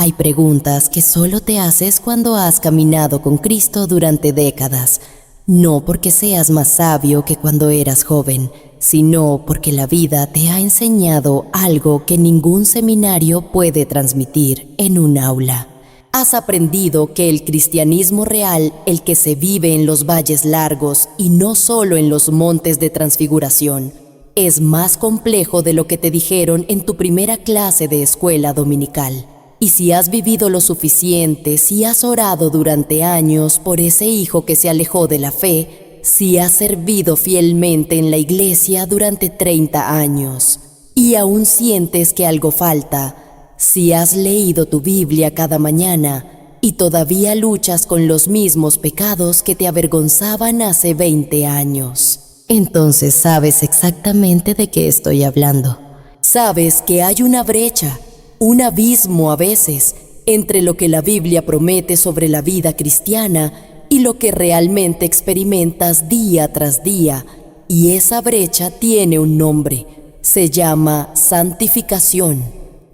Hay preguntas que solo te haces cuando has caminado con Cristo durante décadas, no porque seas más sabio que cuando eras joven, sino porque la vida te ha enseñado algo que ningún seminario puede transmitir en un aula. Has aprendido que el cristianismo real, el que se vive en los valles largos y no solo en los montes de transfiguración, es más complejo de lo que te dijeron en tu primera clase de escuela dominical. Y si has vivido lo suficiente, si has orado durante años por ese hijo que se alejó de la fe, si has servido fielmente en la iglesia durante 30 años y aún sientes que algo falta, si has leído tu Biblia cada mañana y todavía luchas con los mismos pecados que te avergonzaban hace 20 años, entonces sabes exactamente de qué estoy hablando. Sabes que hay una brecha, un abismo a veces, entre lo que la Biblia promete sobre la vida cristiana y lo que realmente experimentas día tras día, y esa brecha tiene un nombre, se llama santificación,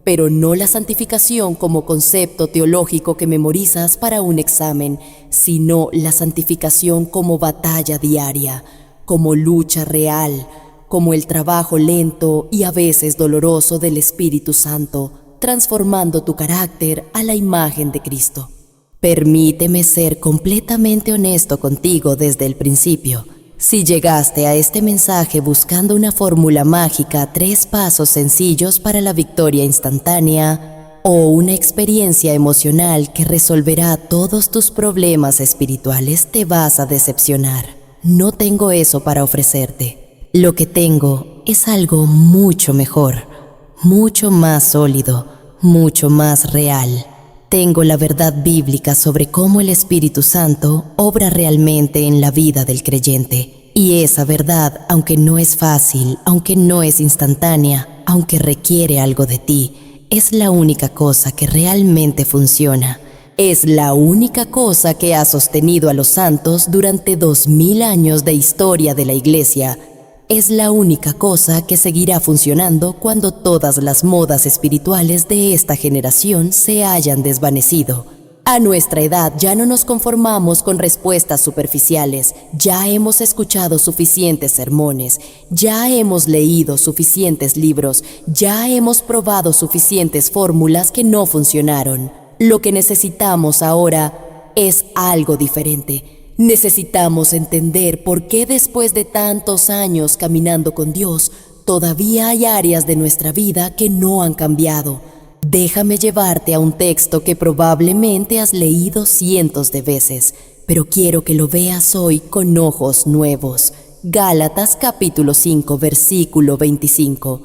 pero no la santificación como concepto teológico que memorizas para un examen, sino la santificación como batalla diaria, como lucha real, como el trabajo lento y a veces doloroso del Espíritu Santo, transformando tu carácter a la imagen de Cristo. Permíteme ser completamente honesto contigo desde el principio. Si llegaste a este mensaje buscando una fórmula mágica, 3 pasos sencillos para la victoria instantánea, o una experiencia emocional que resolverá todos tus problemas espirituales, te vas a decepcionar. No tengo eso para ofrecerte. Lo que tengo es algo mucho mejor, mucho más sólido, mucho más real. Tengo la verdad bíblica sobre cómo el Espíritu Santo obra realmente en la vida del creyente. Y esa verdad, aunque no es fácil, aunque no es instantánea, aunque requiere algo de ti, es la única cosa que realmente funciona. Es la única cosa que ha sostenido a los santos durante 2000 años de historia de la Iglesia. Es la única cosa que seguirá funcionando cuando todas las modas espirituales de esta generación se hayan desvanecido. A nuestra edad ya no nos conformamos con respuestas superficiales, ya hemos escuchado suficientes sermones, ya hemos leído suficientes libros, ya hemos probado suficientes fórmulas que no funcionaron. Lo que necesitamos ahora es algo diferente. Necesitamos entender por qué después de tantos años caminando con Dios, todavía hay áreas de nuestra vida que no han cambiado. Déjame llevarte a un texto que probablemente has leído cientos de veces, pero quiero que lo veas hoy con ojos nuevos. Gálatas capítulo 5, versículo 25.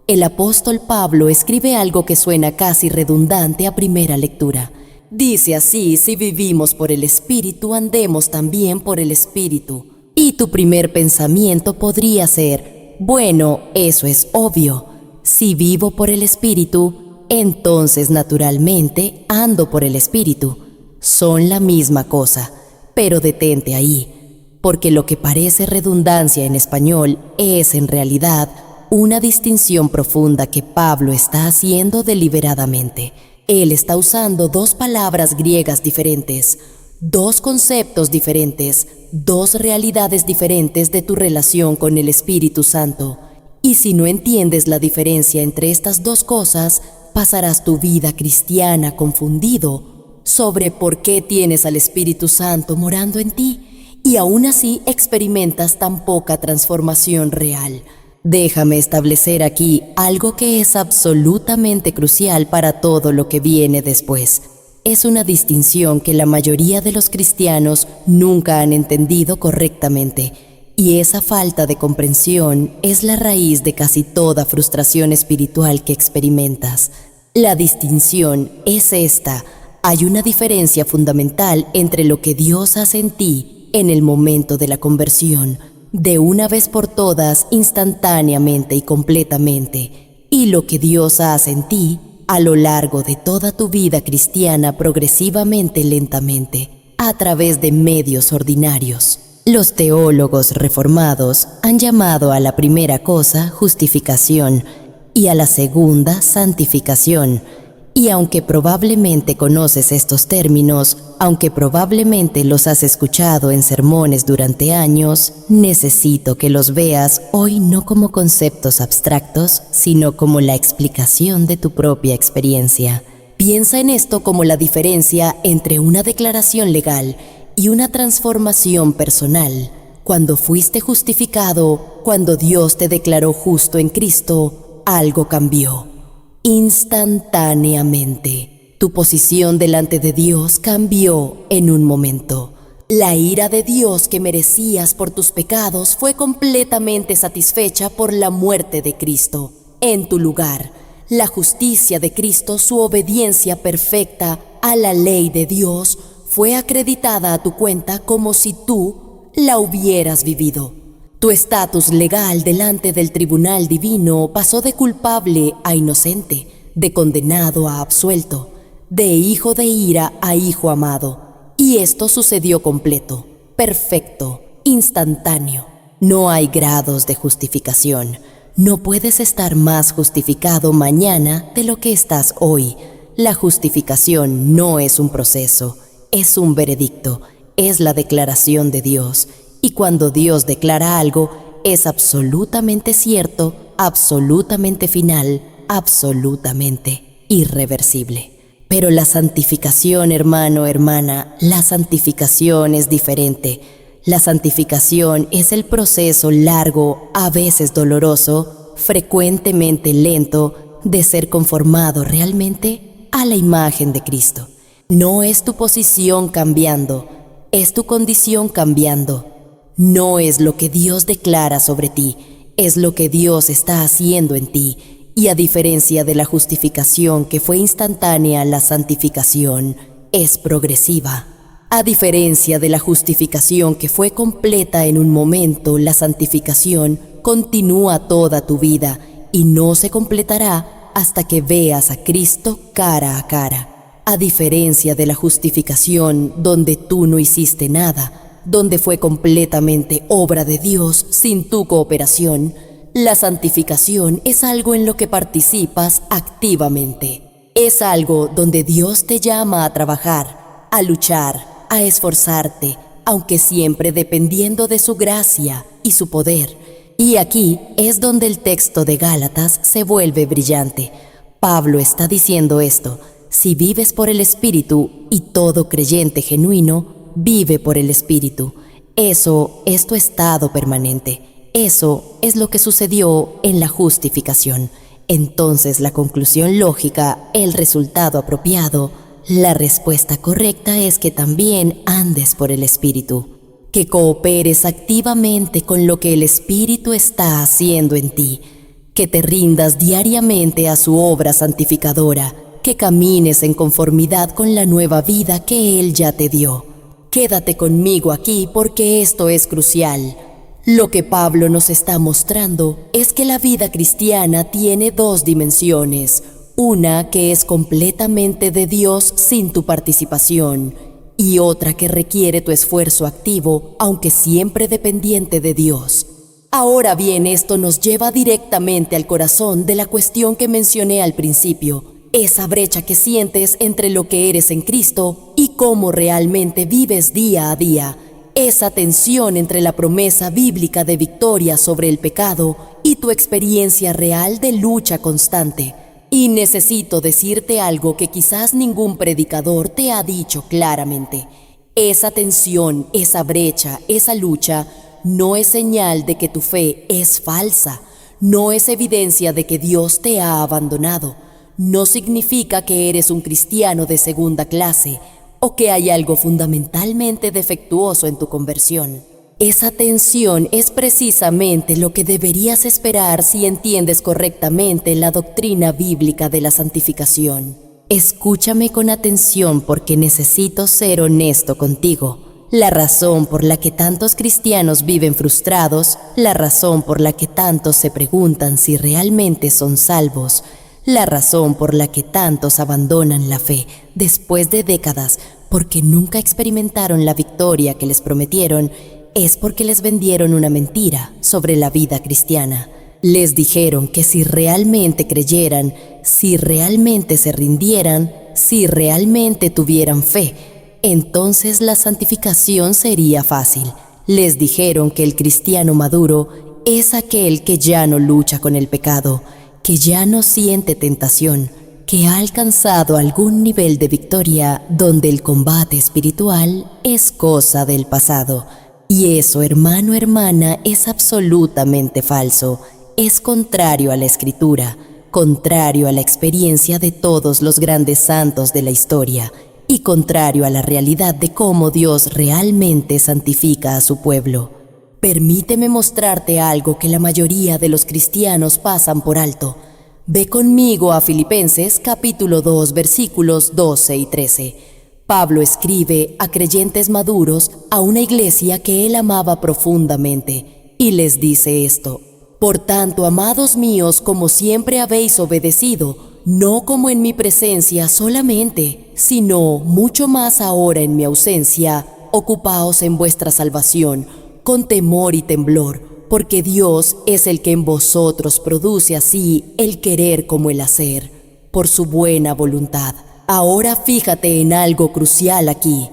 El apóstol Pablo escribe algo que suena casi redundante a primera lectura. Dice así: si vivimos por el Espíritu, andemos también por el Espíritu. Y tu primer pensamiento podría ser: bueno, eso es obvio. Si vivo por el Espíritu, entonces naturalmente ando por el Espíritu. Son la misma cosa, pero detente ahí, porque lo que parece redundancia en español es en realidad una distinción profunda que Pablo está haciendo deliberadamente. Él está usando 2 palabras griegas diferentes, 2 conceptos diferentes, 2 realidades diferentes de tu relación con el Espíritu Santo. Y si no entiendes la diferencia entre estas 2 cosas, pasarás tu vida cristiana confundido sobre por qué tienes al Espíritu Santo morando en ti y aún así experimentas tan poca transformación real. Déjame establecer aquí algo que es absolutamente crucial para todo lo que viene después. Es una distinción que la mayoría de los cristianos nunca han entendido correctamente, y esa falta de comprensión es la raíz de casi toda frustración espiritual que experimentas. La distinción es esta: hay una diferencia fundamental entre lo que Dios hace en ti en el momento de la conversión, de una vez por todas, instantáneamente y completamente, y lo que Dios hace en ti a lo largo de toda tu vida cristiana, progresivamente, lentamente, a través de medios ordinarios. Los teólogos reformados han llamado a la primera cosa justificación y a la segunda santificación, Y aunque probablemente conoces estos términos, aunque probablemente los has escuchado en sermones durante años, necesito que los veas hoy no como conceptos abstractos, sino como la explicación de tu propia experiencia. Piensa en esto como la diferencia entre una declaración legal y una transformación personal. Cuando fuiste justificado, cuando Dios te declaró justo en Cristo, algo cambió. Instantáneamente, tu posición delante de Dios cambió en un momento. La ira de Dios que merecías por tus pecados fue completamente satisfecha por la muerte de Cristo. En tu lugar, la justicia de Cristo, su obediencia perfecta a la ley de Dios, fue acreditada a tu cuenta como si tú la hubieras vivido. Tu estatus legal delante del tribunal divino pasó de culpable a inocente, de condenado a absuelto, de hijo de ira a hijo amado. Y esto sucedió completo, perfecto, instantáneo. No hay grados de justificación. No puedes estar más justificado mañana de lo que estás hoy. La justificación no es un proceso, es un veredicto, es la declaración de Dios. Y cuando Dios declara algo, es absolutamente cierto, absolutamente final, absolutamente irreversible. Pero la santificación, hermano, hermana, la santificación es diferente. La santificación es el proceso largo, a veces doloroso, frecuentemente lento, de ser conformado realmente a la imagen de Cristo. No es tu posición cambiando, es tu condición cambiando. No es lo que Dios declara sobre ti, es lo que Dios está haciendo en ti. Y a diferencia de la justificación que fue instantánea, la santificación es progresiva. A diferencia de la justificación que fue completa en un momento, la santificación continúa toda tu vida y no se completará hasta que veas a Cristo cara a cara. A diferencia de la justificación donde tú no hiciste nada, donde fue completamente obra de Dios sin tu cooperación, la santificación es algo en lo que participas activamente. Es algo donde Dios te llama a trabajar, a luchar, a esforzarte, aunque siempre dependiendo de su gracia y su poder. Y aquí es donde el texto de Gálatas se vuelve brillante. Pablo está diciendo esto: si vives por el Espíritu, y todo creyente genuino vive por el Espíritu, eso es tu estado permanente. Eso es lo que sucedió en la justificación. Entonces la conclusión lógica, el resultado apropiado, la respuesta correcta es que también andes por el Espíritu, que cooperes activamente con lo que el Espíritu está haciendo en ti, que te rindas diariamente a su obra santificadora, que camines en conformidad con la nueva vida que Él ya te dio. Quédate conmigo aquí porque esto es crucial. Lo que Pablo nos está mostrando es que la vida cristiana tiene dos dimensiones. Una que es completamente de Dios sin tu participación, y otra que requiere tu esfuerzo activo, aunque siempre dependiente de Dios. Ahora bien, esto nos lleva directamente al corazón de la cuestión que mencioné al principio. Esa brecha que sientes entre lo que eres en Cristo y cómo realmente vives día a día. Esa tensión entre la promesa bíblica de victoria sobre el pecado y tu experiencia real de lucha constante. Y necesito decirte algo que quizás ningún predicador te ha dicho claramente. Esa tensión, esa brecha, esa lucha no es señal de que tu fe es falsa. No es evidencia de que Dios te ha abandonado. No significa que eres un cristiano de segunda clase o que hay algo fundamentalmente defectuoso en tu conversión. Esa tensión es precisamente lo que deberías esperar si entiendes correctamente la doctrina bíblica de la santificación. Escúchame con atención porque necesito ser honesto contigo. La razón por la que tantos cristianos viven frustrados, la razón por la que tantos se preguntan si realmente son salvos, la razón por la que tantos abandonan la fe después de décadas porque nunca experimentaron la victoria que les prometieron, es porque les vendieron una mentira sobre la vida cristiana. Les dijeron que si realmente creyeran, si realmente se rindieran, si realmente tuvieran fe, entonces la santificación sería fácil. Les dijeron que el cristiano maduro es aquel que ya no lucha con el pecado, que ya no siente tentación, que ha alcanzado algún nivel de victoria donde el combate espiritual es cosa del pasado. Y eso, hermano, hermana, es absolutamente falso. Es contrario a la Escritura, contrario a la experiencia de todos los grandes santos de la historia y contrario a la realidad de cómo Dios realmente santifica a su pueblo. Permíteme mostrarte algo que la mayoría de los cristianos pasan por alto. Ve conmigo a Filipenses capítulo 2 versículos 12 y 13. Pablo escribe a creyentes maduros a una iglesia que él amaba profundamente y les dice esto: Por tanto, amados míos, como siempre habéis obedecido, no como en mi presencia solamente, sino mucho más ahora en mi ausencia, ocupaos en vuestra salvación, con temor y temblor, porque Dios es el que en vosotros produce así el querer como el hacer, por su buena voluntad. Ahora fíjate en algo crucial aquí.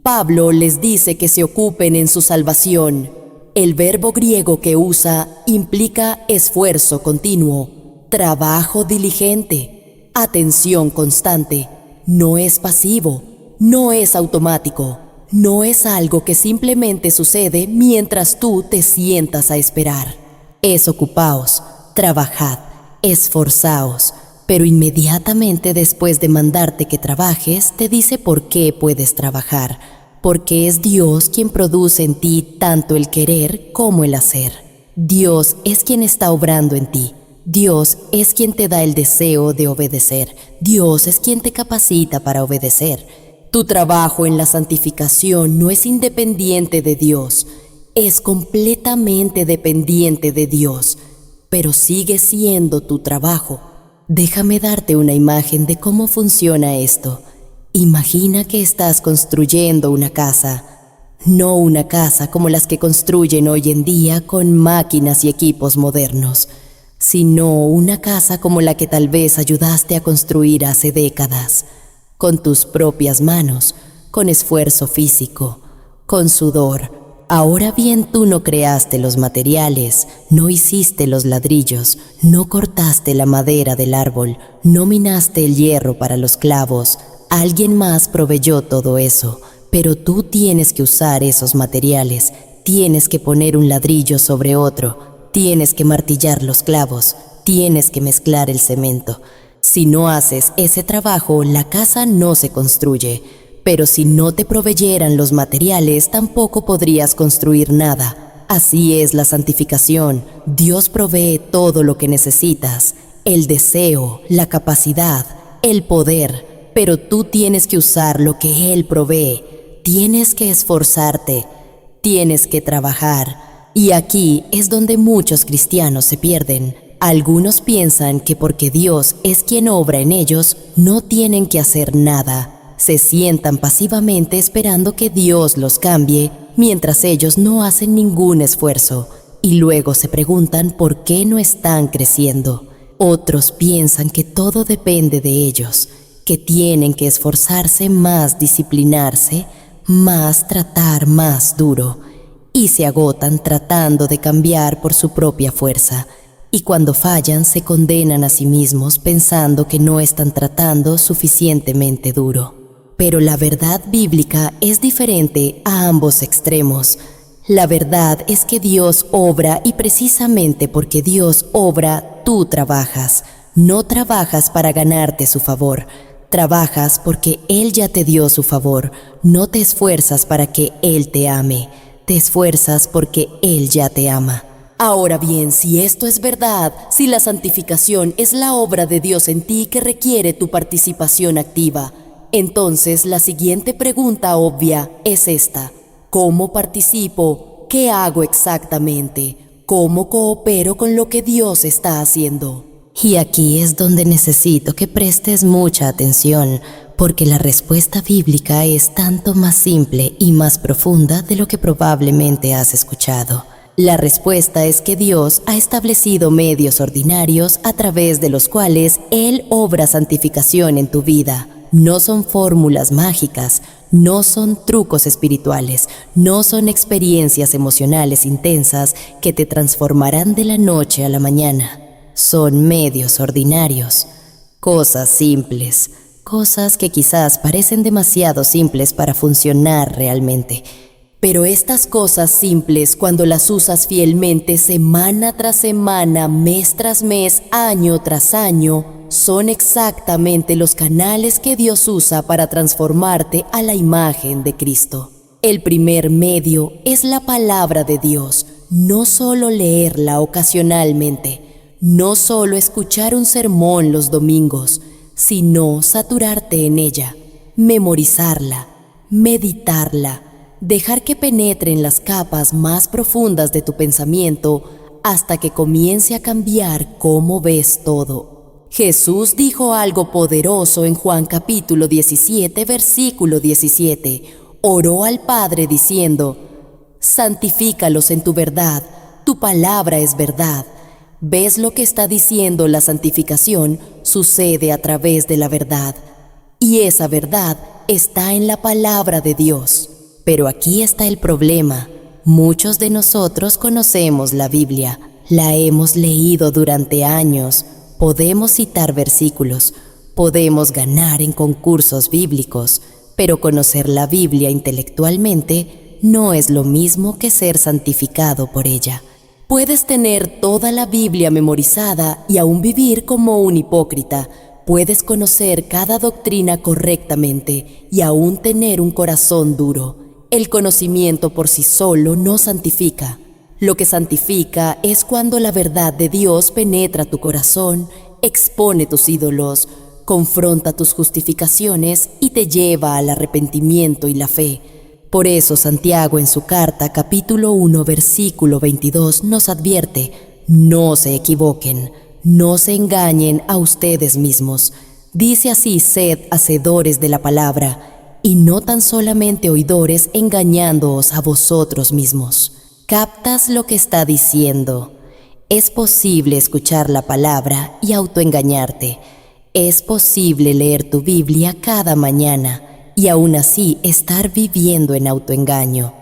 Pablo les dice que se ocupen en su salvación. El verbo griego que usa implica esfuerzo continuo, trabajo diligente, atención constante. No es pasivo, no es automático. No es algo que simplemente sucede mientras tú te sientas a esperar. Es ocupaos, trabajad, esforzaos, pero inmediatamente después de mandarte que trabajes, te dice por qué puedes trabajar, porque es Dios quien produce en ti tanto el querer como el hacer. Dios es quien está obrando en ti. Dios es quien te da el deseo de obedecer. Dios es quien te capacita para obedecer. Tu trabajo en la santificación no es independiente de Dios, es completamente dependiente de Dios, pero sigue siendo tu trabajo. Déjame darte una imagen de cómo funciona esto. Imagina que estás construyendo una casa, no una casa como las que construyen hoy en día con máquinas y equipos modernos, sino una casa como la que tal vez ayudaste a construir hace décadas. Con tus propias manos, con esfuerzo físico, con sudor. Ahora bien, tú no creaste los materiales, no hiciste los ladrillos, no cortaste la madera del árbol, no minaste el hierro para los clavos. Alguien más proveyó todo eso, pero tú tienes que usar esos materiales, tienes que poner un ladrillo sobre otro, tienes que martillar los clavos, tienes que mezclar el cemento. Si no haces ese trabajo, la casa no se construye, pero si no te proveyeran los materiales, tampoco podrías construir nada. Así es la santificación. Dios provee todo lo que necesitas, el deseo, la capacidad, el poder, pero tú tienes que usar lo que Él provee. Tienes que esforzarte, tienes que trabajar. Y aquí es donde muchos cristianos se pierden. Algunos piensan que porque Dios es quien obra en ellos, no tienen que hacer nada. Se sientan pasivamente esperando que Dios los cambie, mientras ellos no hacen ningún esfuerzo, y luego se preguntan por qué no están creciendo. Otros piensan que todo depende de ellos, que tienen que esforzarse más, disciplinarse, más, tratar más duro, y se agotan tratando de cambiar por su propia fuerza. Y cuando fallan se condenan a sí mismos pensando que no están tratando suficientemente duro. Pero la verdad bíblica es diferente a ambos extremos. La verdad es que Dios obra y precisamente porque Dios obra, tú trabajas. No trabajas para ganarte su favor. Trabajas porque Él ya te dio su favor. No te esfuerzas para que Él te ame. Te esfuerzas porque Él ya te ama. Ahora bien, si esto es verdad, si la santificación es la obra de Dios en ti que requiere tu participación activa, entonces la siguiente pregunta obvia es esta: ¿cómo participo? ¿Qué hago exactamente? ¿Cómo coopero con lo que Dios está haciendo? Y aquí es donde necesito que prestes mucha atención, porque la respuesta bíblica es tanto más simple y más profunda de lo que probablemente has escuchado. La respuesta es que Dios ha establecido medios ordinarios a través de los cuales Él obra santificación en tu vida. No son fórmulas mágicas, no son trucos espirituales, no son experiencias emocionales intensas que te transformarán de la noche a la mañana. Son medios ordinarios, cosas simples, cosas que quizás parecen demasiado simples para funcionar realmente. Pero estas cosas simples, cuando las usas fielmente semana tras semana, mes tras mes, año tras año, son exactamente los canales que Dios usa para transformarte a la imagen de Cristo. El primer medio es la palabra de Dios, no solo leerla ocasionalmente, no solo escuchar un sermón los domingos, sino saturarte en ella, memorizarla, meditarla, dejar que penetre en las capas más profundas de tu pensamiento hasta que comience a cambiar cómo ves todo. Jesús dijo algo poderoso en Juan capítulo 17, versículo 17. Oró al Padre diciendo: santifícalos en tu verdad, tu palabra es verdad. ¿Ves lo que está diciendo? La santificación sucede a través de la verdad, y esa verdad está en la palabra de Dios. Pero aquí está el problema. Muchos de nosotros conocemos la Biblia, la hemos leído durante años, podemos citar versículos, podemos ganar en concursos bíblicos, pero conocer la Biblia intelectualmente no es lo mismo que ser santificado por ella. Puedes tener toda la Biblia memorizada y aún vivir como un hipócrita. Puedes conocer cada doctrina correctamente y aún tener un corazón duro. El conocimiento por sí solo no santifica. Lo que santifica es cuando la verdad de Dios penetra tu corazón, expone tus ídolos, confronta tus justificaciones y te lleva al arrepentimiento y la fe. Por eso Santiago en su carta capítulo 1 versículo 22 nos advierte: no se equivoquen, no se engañen a ustedes mismos. Dice así: sed hacedores de la palabra, y no tan solamente oidores, engañándoos a vosotros mismos. ¿Captas lo que está diciendo? Es posible escuchar la palabra y autoengañarte. Es posible leer tu Biblia cada mañana y aún así estar viviendo en autoengaño.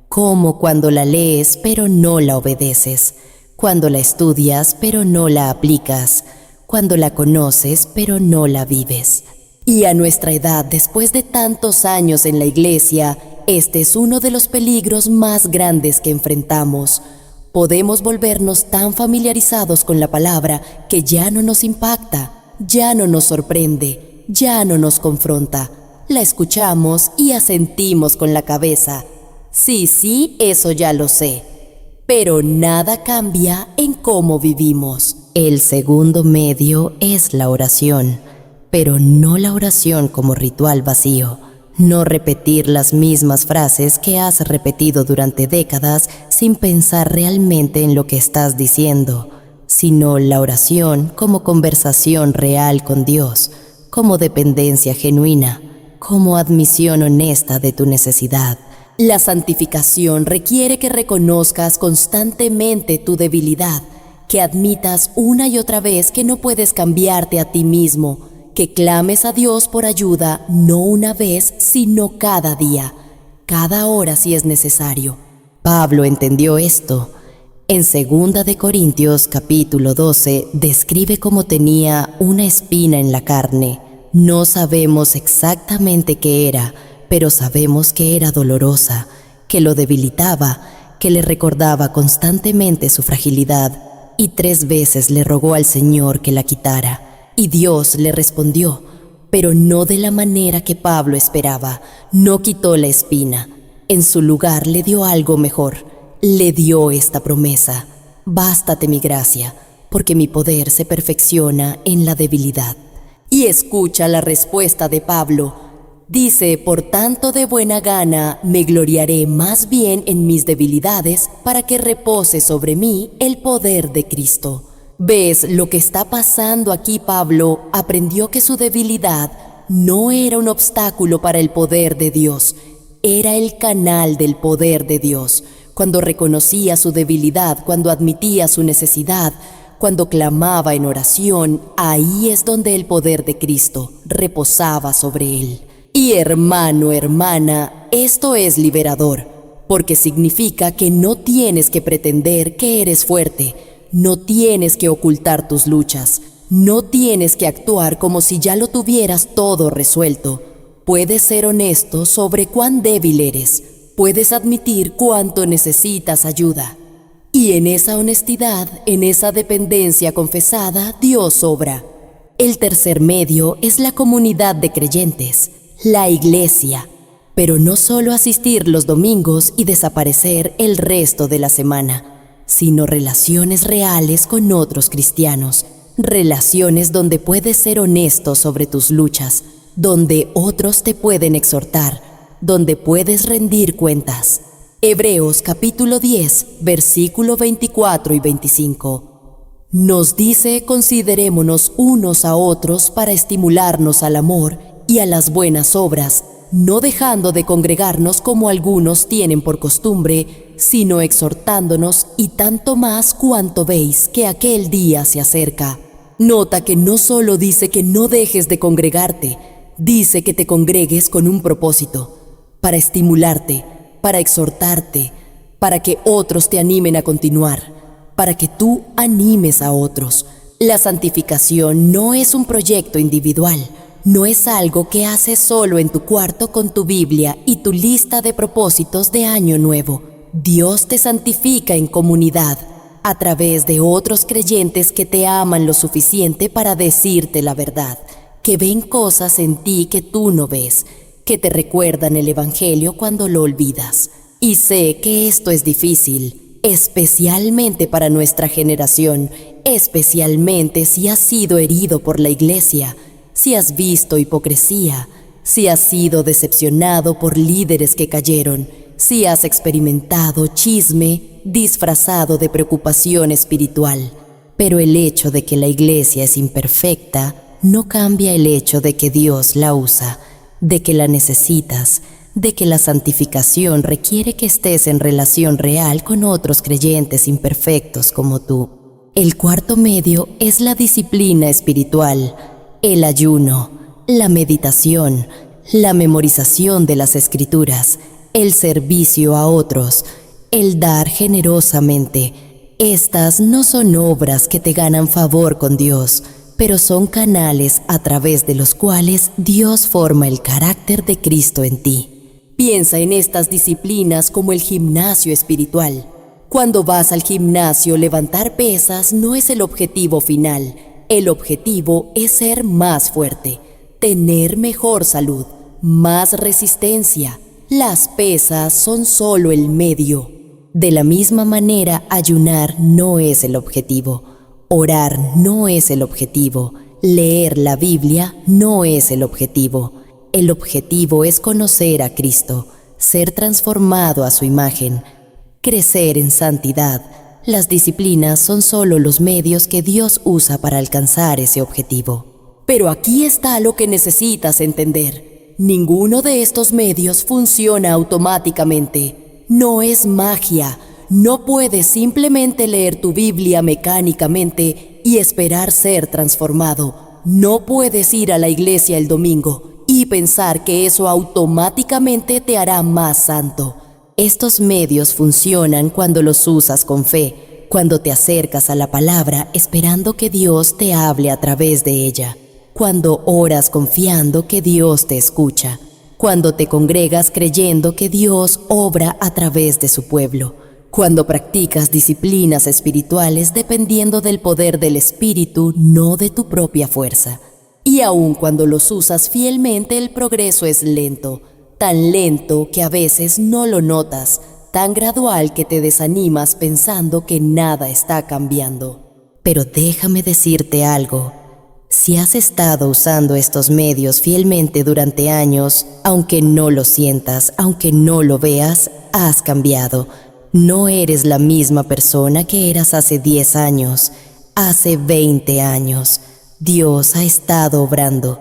Como cuando la lees pero no la obedeces, cuando la estudias pero no la aplicas, cuando la conoces pero no la vives. Y a nuestra edad, después de tantos años en la iglesia, este es uno de los peligros más grandes que enfrentamos. Podemos volvernos tan familiarizados con la palabra que ya no nos impacta, ya no nos sorprende, ya no nos confronta. La escuchamos y asentimos con la cabeza. Sí, sí, eso ya lo sé. Pero nada cambia en cómo vivimos. El segundo medio es la oración. Pero no la oración como ritual vacío, no repetir las mismas frases que has repetido durante décadas sin pensar realmente en lo que estás diciendo, sino la oración como conversación real con Dios, como dependencia genuina, como admisión honesta de tu necesidad. La santificación requiere que reconozcas constantemente tu debilidad, que admitas una y otra vez que no puedes cambiarte a ti mismo, que clames a Dios por ayuda no una vez, sino cada día, cada hora si es necesario. Pablo entendió esto. En 2 de Corintios capítulo 12 describe cómo tenía una espina en la carne. No sabemos exactamente qué era, pero sabemos que era dolorosa, que lo debilitaba, que le recordaba constantemente su fragilidad, y 3 veces le rogó al Señor que la quitara. Y Dios le respondió, pero no de la manera que Pablo esperaba. No quitó la espina. En su lugar le dio algo mejor. Le dio esta promesa: bástate mi gracia, porque mi poder se perfecciona en la debilidad. Y escucha la respuesta de Pablo. Dice: por tanto, de buena gana me gloriaré más bien en mis debilidades, para que repose sobre mí el poder de Cristo. ¿Ves lo que está pasando aquí? Pablo aprendió que su debilidad no era un obstáculo para el poder de Dios, era el canal del poder de Dios. cuando reconocía su debilidad, cuando admitía su necesidad, cuando clamaba en oración, ahí es donde el poder de Cristo reposaba sobre él. Y hermano, hermana, esto es liberador, porque significa que no tienes que pretender que eres fuerte, no tienes que ocultar tus luchas, no tienes que actuar como si ya lo tuvieras todo resuelto. Puedes ser honesto sobre cuán débil eres, puedes admitir cuánto necesitas ayuda. Y en esa honestidad, en esa dependencia confesada, Dios obra. El tercer medio es la comunidad de creyentes, la iglesia, pero no solo asistir los domingos y desaparecer el resto de la semana, sino relaciones reales con otros cristianos, relaciones donde puedes ser honesto sobre tus luchas, donde otros te pueden exhortar, donde puedes rendir cuentas. Hebreos capítulo 10, versículo 24 y 25. Nos dice: considerémonos unos a otros para estimularnos al amor y a las buenas obras, no dejando de congregarnos como algunos tienen por costumbre, sino exhortándonos, y tanto más cuanto veis que aquel día se acerca. Nota que no solo dice que no dejes de congregarte, dice que te congregues con un propósito, para estimularte, para exhortarte, para que otros te animen a continuar, para que tú animes a otros. La santificación no es un proyecto individual, no es algo que haces solo en tu cuarto con tu Biblia y tu lista de propósitos de año nuevo. Dios te santifica en comunidad, a través de otros creyentes que te aman lo suficiente para decirte la verdad, que ven cosas en ti que tú no ves, que te recuerdan el Evangelio cuando lo olvidas. Y sé que esto es difícil, especialmente para nuestra generación, especialmente si has sido herido por la iglesia, si has visto hipocresía, si has sido decepcionado por líderes que cayeron, si has experimentado chisme disfrazado de preocupación espiritual. Pero el hecho de que la iglesia es imperfecta no cambia el hecho de que Dios la usa, de que la necesitas, de que la santificación requiere que estés en relación real con otros creyentes imperfectos como tú. El cuarto medio es la disciplina espiritual, el ayuno, la meditación, la memorización de las Escrituras, el servicio a otros, el dar generosamente. Estas no son obras que te ganan favor con Dios, pero son canales a través de los cuales Dios forma el carácter de Cristo en ti. Piensa en estas disciplinas como el gimnasio espiritual. Cuando vas al gimnasio, levantar pesas no es el objetivo final. El objetivo es ser más fuerte, tener mejor salud, más resistencia. Las pesas son solo el medio. De la misma manera, ayunar no es el objetivo. Orar no es el objetivo, leer la Biblia no es el objetivo. El objetivo es conocer a Cristo, ser transformado a su imagen, crecer en santidad. Las disciplinas son solo los medios que Dios usa para alcanzar ese objetivo. Pero aquí está lo que necesitas entender. Ninguno de estos medios funciona automáticamente. No es magia. No puedes simplemente leer tu Biblia mecánicamente y esperar ser transformado. No puedes ir a la iglesia el domingo y pensar que eso automáticamente te hará más santo. Estos medios funcionan cuando los usas con fe, cuando te acercas a la palabra esperando que Dios te hable a través de ella, cuando oras confiando que Dios te escucha, cuando te congregas creyendo que Dios obra a través de su pueblo, cuando practicas disciplinas espirituales dependiendo del poder del Espíritu, no de tu propia fuerza. Y aun cuando los usas fielmente, el progreso es lento, tan lento que a veces no lo notas, tan gradual que te desanimas pensando que nada está cambiando. Pero déjame decirte algo. Si has estado usando estos medios fielmente durante años, aunque no lo sientas, aunque no lo veas, has cambiado. No eres la misma persona que eras hace 10 años, hace 20 años. Dios ha estado obrando.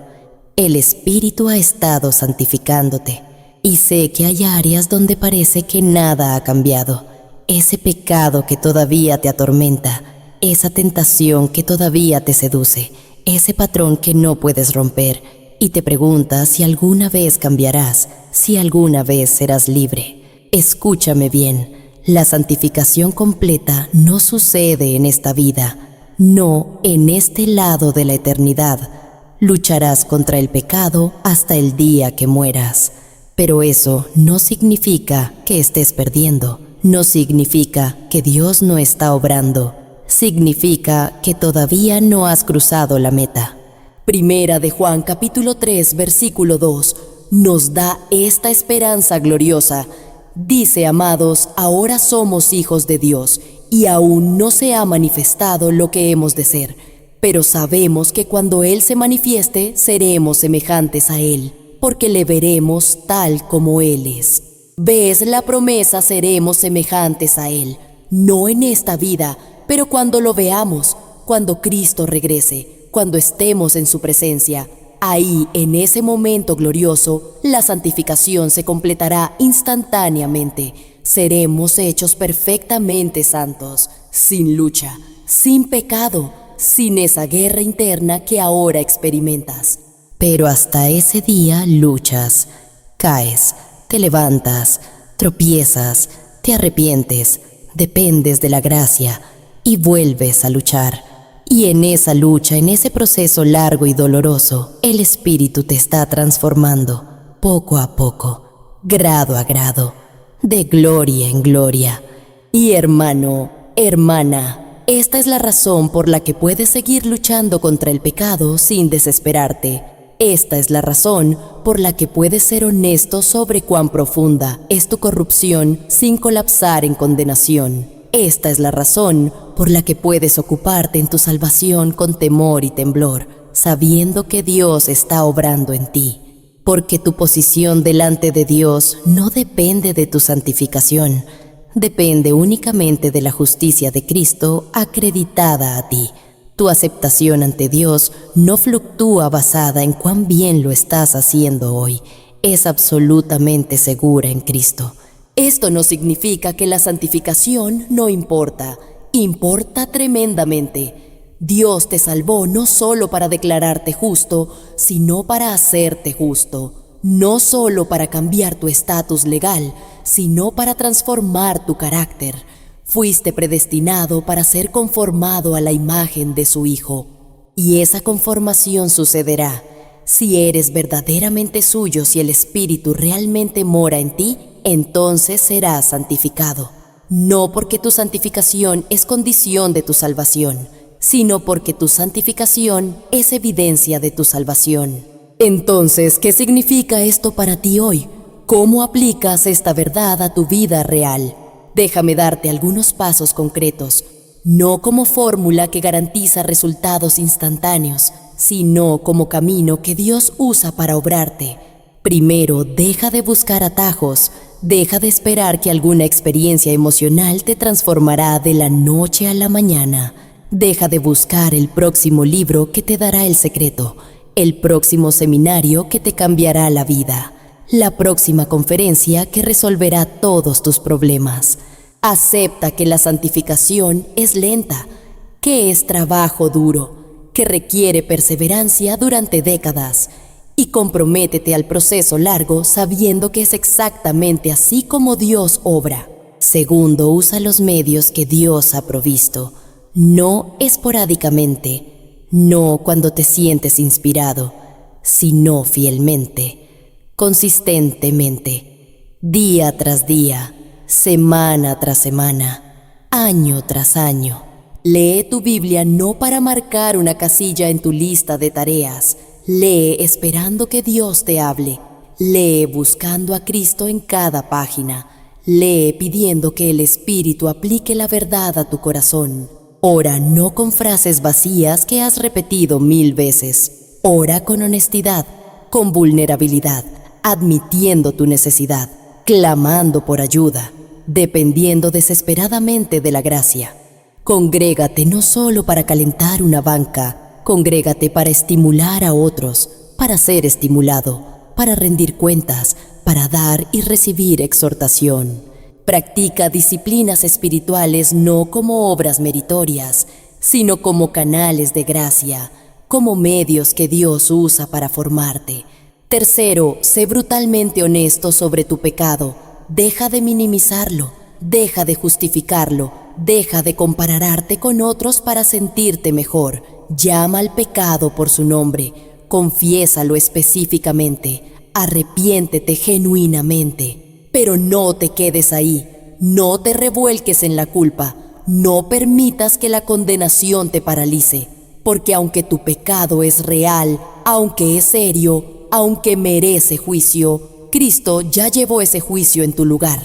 El Espíritu ha estado santificándote. Y sé que hay áreas donde parece que nada ha cambiado. ese pecado que todavía te atormenta, esa tentación que todavía te seduce, ese patrón que no puedes romper, y te preguntas si alguna vez cambiarás, si alguna vez serás libre. Escúchame bien, la santificación completa no sucede en esta vida, no en este lado de la eternidad. Lucharás contra el pecado hasta el día que mueras. Pero eso no significa que estés perdiendo, no significa que Dios no está obrando, significa que todavía no has cruzado la meta. Primera de Juan capítulo 3 versículo 2 nos da esta esperanza gloriosa. Dice, amados, ahora somos hijos de Dios y aún no se ha manifestado lo que hemos de ser, pero sabemos que cuando Él se manifieste seremos semejantes a Él, porque le veremos tal como Él es. ¿Ves la promesa? Seremos semejantes a Él, no en esta vida, pero cuando lo veamos, cuando Cristo regrese, cuando estemos en su presencia. Ahí, en ese momento glorioso, la santificación se completará instantáneamente. Seremos hechos perfectamente santos, sin lucha, sin pecado, sin esa guerra interna que ahora experimentas. Pero hasta ese día luchas, caes, te levantas, tropiezas, te arrepientes, dependes de la gracia y vuelves a luchar. Y en esa lucha, en ese proceso largo y doloroso, el Espíritu te está transformando, poco a poco, grado a grado, de gloria en gloria. Y hermano, hermana, esta es la razón por la que puedes seguir luchando contra el pecado sin desesperarte. Esta es la razón por la que puedes ser honesto sobre cuán profunda es tu corrupción sin colapsar en condenación. Esta es la razón por la que puedes ocuparte en tu salvación con temor y temblor, sabiendo que Dios está obrando en ti. Porque tu posición delante de Dios no depende de tu santificación, depende únicamente de la justicia de Cristo acreditada a ti. Tu aceptación ante Dios no fluctúa basada en cuán bien lo estás haciendo hoy, es absolutamente segura en Cristo. Esto no significa que la santificación no importa, importa tremendamente. Dios te salvó no solo para declararte justo, sino para hacerte justo. No solo para cambiar tu estatus legal, sino para transformar tu carácter. Fuiste predestinado para ser conformado a la imagen de su Hijo. Y esa conformación sucederá si eres verdaderamente suyo, si el Espíritu realmente mora en ti. Entonces serás santificado, no porque tu santificación es condición de tu salvación, sino porque tu santificación es evidencia de tu salvación. Entonces, ¿qué significa esto para ti hoy? ¿Cómo aplicas esta verdad a tu vida real? Déjame darte algunos pasos concretos, no como fórmula que garantiza resultados instantáneos, sino como camino que Dios usa para obrarte. Primero, deja de buscar atajos. Deja de esperar que alguna experiencia emocional te transformará de la noche a la mañana. Deja de buscar el próximo libro que te dará el secreto, el próximo seminario que te cambiará la vida, la próxima conferencia que resolverá todos tus problemas. Acepta que la santificación es lenta, que es trabajo duro, que requiere perseverancia durante décadas. Y comprométete al proceso largo sabiendo que es exactamente así como Dios obra. Segundo, usa los medios que Dios ha provisto, no esporádicamente, no cuando te sientes inspirado, sino fielmente, consistentemente, día tras día, semana tras semana, año tras año. Lee tu Biblia no para marcar una casilla en tu lista de tareas. Lee esperando que Dios te hable. Lee buscando a Cristo en cada página. Lee pidiendo que el Espíritu aplique la verdad a tu corazón. Ora no con frases vacías que has repetido 1000 veces. Ora con honestidad, con vulnerabilidad, admitiendo tu necesidad, clamando por ayuda, dependiendo desesperadamente de la gracia. Congrégate no solo para calentar una banca. Congrégate para estimular a otros, para ser estimulado, para rendir cuentas, para dar y recibir exhortación. Practica disciplinas espirituales no como obras meritorias, sino como canales de gracia, como medios que Dios usa para formarte. Tercero, sé brutalmente honesto sobre tu pecado. Deja de minimizarlo, deja de justificarlo, deja de compararte con otros para sentirte mejor. Llama al pecado por su nombre, confiésalo específicamente, arrepiéntete genuinamente. Pero no te quedes ahí, no te revuelques en la culpa, no permitas que la condenación te paralice, porque aunque tu pecado es real, aunque es serio, aunque merece juicio, Cristo ya llevó ese juicio en tu lugar.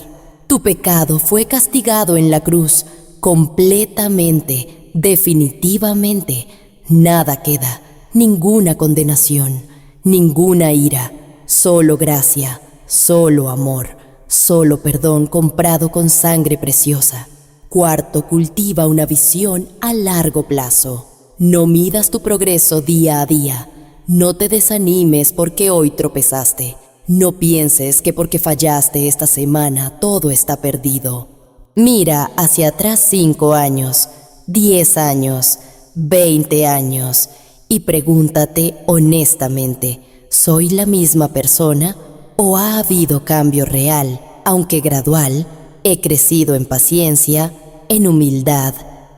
Tu pecado fue castigado en la cruz, completamente, definitivamente. Nada queda, ninguna condenación, ninguna ira, solo gracia, solo amor, solo perdón comprado con sangre preciosa. Cuarto, cultiva una visión a largo plazo. No midas tu progreso día a día. No te desanimes porque hoy tropezaste. No pienses que porque fallaste esta semana todo está perdido. Mira hacia atrás 5 años, 10 años, 20 años y pregúntate honestamente, ¿soy la misma persona o ha habido cambio real, aunque gradual? ¿He crecido en paciencia, en humildad,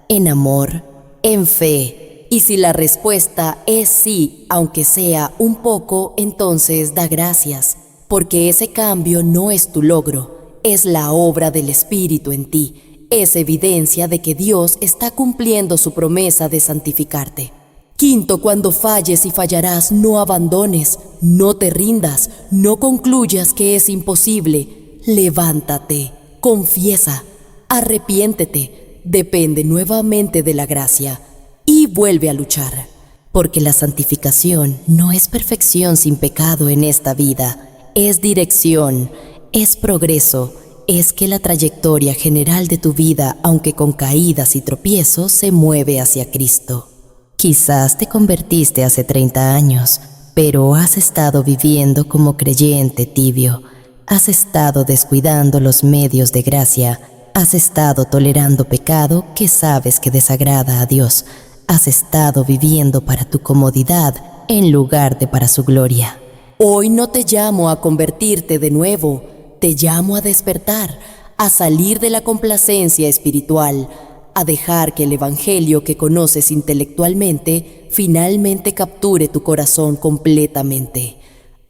en amor, en fe? Y si la respuesta es sí, aunque sea un poco, entonces da gracias, porque ese cambio no es tu logro, es la obra del Espíritu en ti. Es evidencia de que Dios está cumpliendo su promesa de santificarte. Quinto, cuando falles y fallarás, no abandones, no te rindas, no concluyas que es imposible. Levántate, confiesa, arrepiéntete, depende nuevamente de la gracia y vuelve a luchar. Porque la santificación no es perfección sin pecado en esta vida, es dirección, es progreso, es que la trayectoria general de tu vida, aunque con caídas y tropiezos, se mueve hacia Cristo. Quizás te convertiste hace 30 años, pero has estado viviendo como creyente tibio, has estado descuidando los medios de gracia, has estado tolerando pecado que sabes que desagrada a Dios, has estado viviendo para tu comodidad en lugar de para su gloria. Hoy no te llamo a convertirte de nuevo, te llamo a despertar, a salir de la complacencia espiritual, a dejar que el evangelio que conoces intelectualmente finalmente capture tu corazón completamente,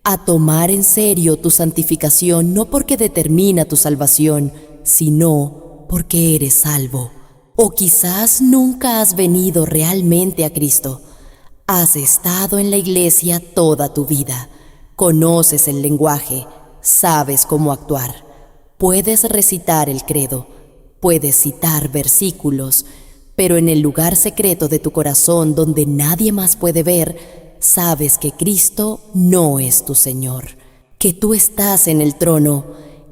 a tomar en serio tu santificación no porque determina tu salvación, sino porque eres salvo. O quizás nunca has venido realmente a Cristo. Has estado en la iglesia toda tu vida, conoces el lenguaje, sabes cómo actuar, puedes recitar el credo, puedes citar versículos, pero en el lugar secreto de tu corazón donde nadie más puede ver, sabes que Cristo no es tu Señor, que tú estás en el trono,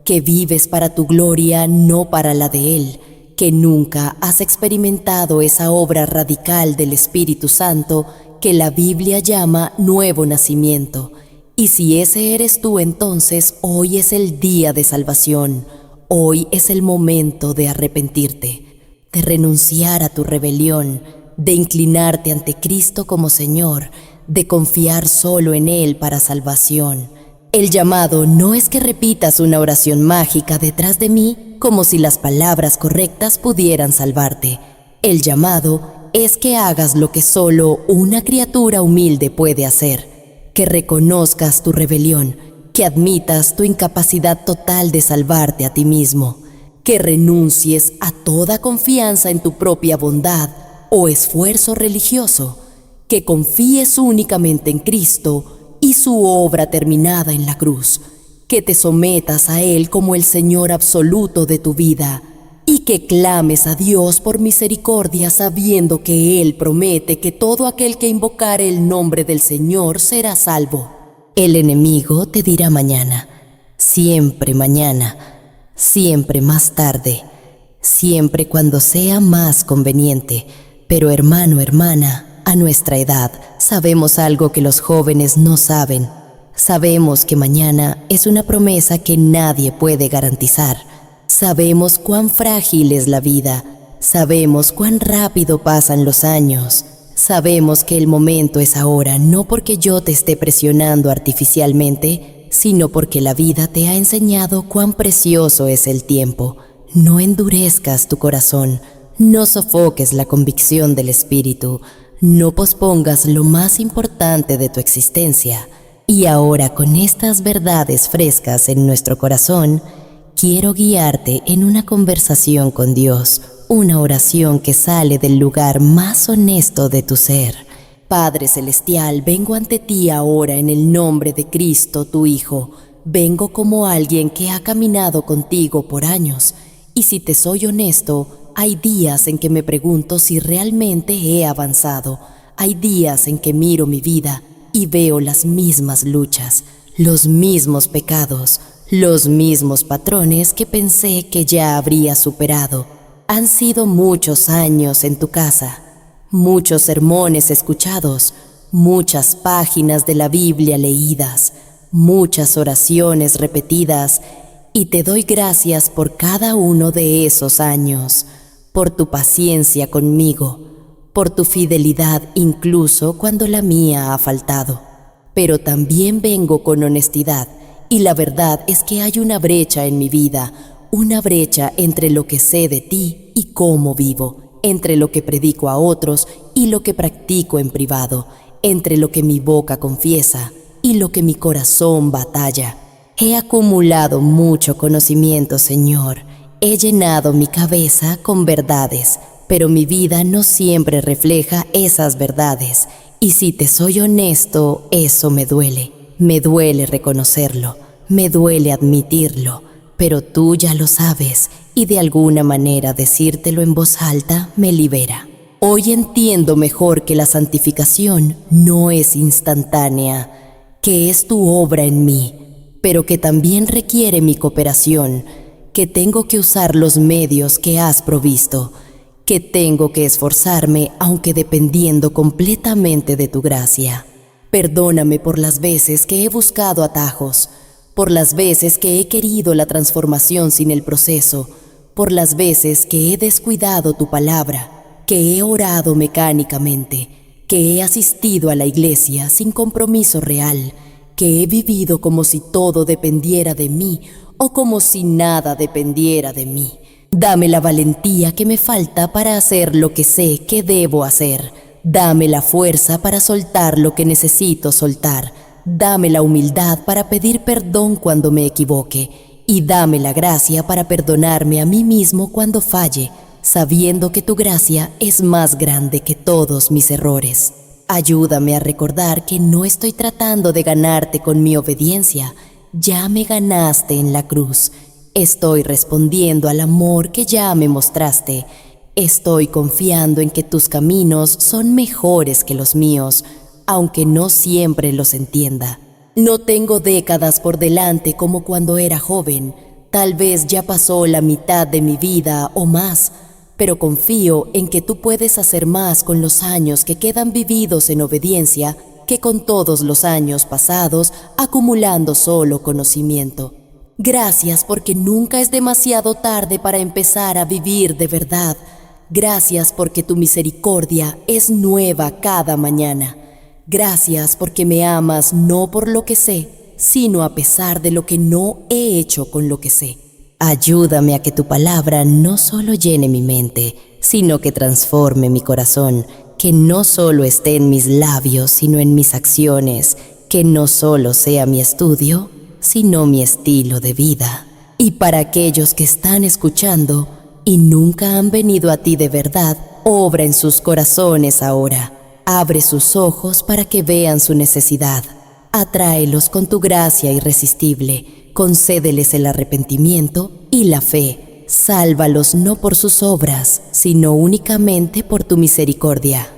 que vives para tu gloria, no para la de Él, que nunca has experimentado esa obra radical del Espíritu Santo que la Biblia llama nuevo nacimiento. Y si ese eres tú, entonces hoy es el día de salvación. Hoy es el momento de arrepentirte, de renunciar a tu rebelión, de inclinarte ante Cristo como Señor, de confiar solo en Él para salvación. El llamado no es que repitas una oración mágica detrás de mí como si las palabras correctas pudieran salvarte. El llamado es que hagas lo que solo una criatura humilde puede hacer, que reconozcas tu rebelión, que admitas tu incapacidad total de salvarte a ti mismo, que renuncies a toda confianza en tu propia bondad o esfuerzo religioso, que confíes únicamente en Cristo y su obra terminada en la cruz, que te sometas a Él como el Señor absoluto de tu vida y que clames a Dios por misericordia sabiendo que Él promete que todo aquel que invocare el nombre del Señor será salvo. El enemigo te dirá mañana, siempre mañana, siempre más tarde, siempre cuando sea más conveniente. Pero hermano, hermana, a nuestra edad sabemos algo que los jóvenes no saben. Sabemos que mañana es una promesa que nadie puede garantizar. Sabemos cuán frágil es la vida, sabemos cuán rápido pasan los años, sabemos que el momento es ahora, no porque yo te esté presionando artificialmente, sino porque la vida te ha enseñado cuán precioso es el tiempo. No endurezcas tu corazón, no sofoques la convicción del espíritu, no pospongas lo más importante de tu existencia. Y ahora, con estas verdades frescas en nuestro corazón, quiero guiarte en una conversación con Dios, una oración que sale del lugar más honesto de tu ser. Padre Celestial, vengo ante ti ahora en el nombre de Cristo, tu Hijo. Vengo como alguien que ha caminado contigo por años. Y si te soy honesto, hay días en que me pregunto si realmente he avanzado. Hay días en que miro mi vida y veo las mismas luchas, los mismos pecados, los mismos patrones que pensé que ya habría superado. Han sido muchos años en tu casa, muchos sermones escuchados, muchas páginas de la Biblia leídas, muchas oraciones repetidas, y te doy gracias por cada uno de esos años, por tu paciencia conmigo, por tu fidelidad incluso cuando la mía ha faltado. Pero también vengo con honestidad, y la verdad es que hay una brecha en mi vida, una brecha entre lo que sé de ti y cómo vivo, entre lo que predico a otros y lo que practico en privado, entre lo que mi boca confiesa y lo que mi corazón batalla. He acumulado mucho conocimiento, Señor. He llenado mi cabeza con verdades, pero mi vida no siempre refleja esas verdades. Y si te soy honesto, eso me duele. Me duele reconocerlo, me duele admitirlo, pero tú ya lo sabes y de alguna manera decírtelo en voz alta me libera. Hoy entiendo mejor que la santificación no es instantánea, que es tu obra en mí, pero que también requiere mi cooperación, que tengo que usar los medios que has provisto, que tengo que esforzarme aunque dependiendo completamente de tu gracia. Perdóname por las veces que he buscado atajos, por las veces que he querido la transformación sin el proceso, por las veces que he descuidado tu palabra, que he orado mecánicamente, que he asistido a la iglesia sin compromiso real, que he vivido como si todo dependiera de mí o como si nada dependiera de mí. Dame la valentía que me falta para hacer lo que sé que debo hacer. Dame la fuerza para soltar lo que necesito soltar. Dame la humildad para pedir perdón cuando me equivoque. Y dame la gracia para perdonarme a mí mismo cuando falle, sabiendo que tu gracia es más grande que todos mis errores. Ayúdame a recordar que no estoy tratando de ganarte con mi obediencia. Ya me ganaste en la cruz. Estoy respondiendo al amor que ya me mostraste. Estoy confiando en que tus caminos son mejores que los míos, aunque no siempre los entienda. No tengo décadas por delante como cuando era joven. Tal vez ya pasó la mitad de mi vida o más, pero confío en que tú puedes hacer más con los años que quedan vividos en obediencia que con todos los años pasados acumulando solo conocimiento. Gracias porque nunca es demasiado tarde para empezar a vivir de verdad. Gracias porque tu misericordia es nueva cada mañana. Gracias porque me amas no por lo que sé, sino a pesar de lo que no he hecho con lo que sé. Ayúdame a que tu palabra no solo llene mi mente, sino que transforme mi corazón, que no solo esté en mis labios, sino en mis acciones, que no solo sea mi estudio, sino mi estilo de vida. Y para aquellos que están escuchando y nunca han venido a ti de verdad, obra en sus corazones ahora. Abre sus ojos para que vean su necesidad. Atráelos con tu gracia irresistible. Concédeles el arrepentimiento y la fe. Sálvalos no por sus obras, sino únicamente por tu misericordia.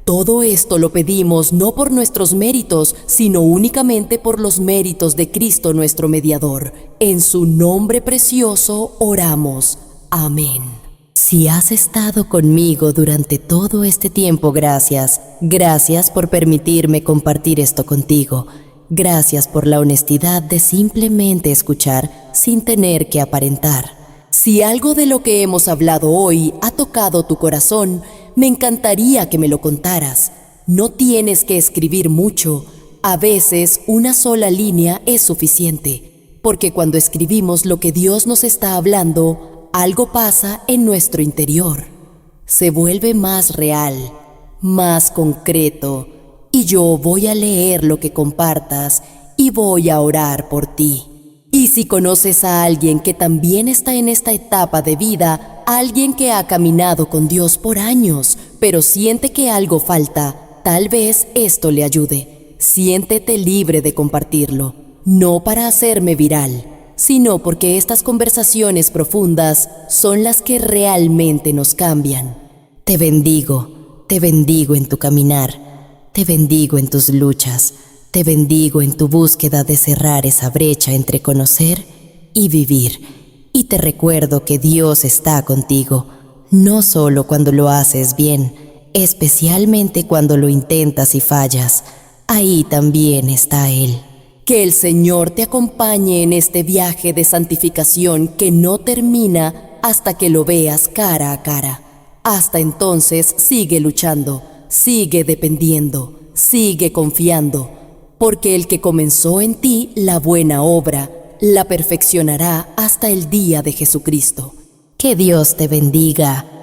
Todo esto lo pedimos no por nuestros méritos, sino únicamente por los méritos de Cristo nuestro mediador. En su nombre precioso oramos. Amén. Si has estado conmigo durante todo este tiempo, gracias. Gracias por permitirme compartir esto contigo. Gracias por la honestidad de simplemente escuchar sin tener que aparentar. Si algo de lo que hemos hablado hoy ha tocado tu corazón, me encantaría que me lo contaras. No tienes que escribir mucho. A veces una sola línea es suficiente, porque cuando escribimos lo que Dios nos está hablando, algo pasa en nuestro interior. Se vuelve más real, más concreto, y yo voy a leer lo que compartas y voy a orar por ti. Y si conoces a alguien que también está en esta etapa de vida, alguien que ha caminado con Dios por años, pero siente que algo falta, tal vez esto le ayude. Siéntete libre de compartirlo, no para hacerme viral, sino porque estas conversaciones profundas son las que realmente nos cambian. Te bendigo en tu caminar, te bendigo en tus luchas, te bendigo en tu búsqueda de cerrar esa brecha entre conocer y vivir. Y te recuerdo que Dios está contigo, no solo cuando lo haces bien, especialmente cuando lo intentas y fallas. Ahí también está Él. Que el Señor te acompañe en este viaje de santificación que no termina hasta que lo veas cara a cara. Hasta entonces sigue luchando, sigue dependiendo, sigue confiando, porque el que comenzó en ti la buena obra, la perfeccionará hasta el día de Jesucristo. Que Dios te bendiga.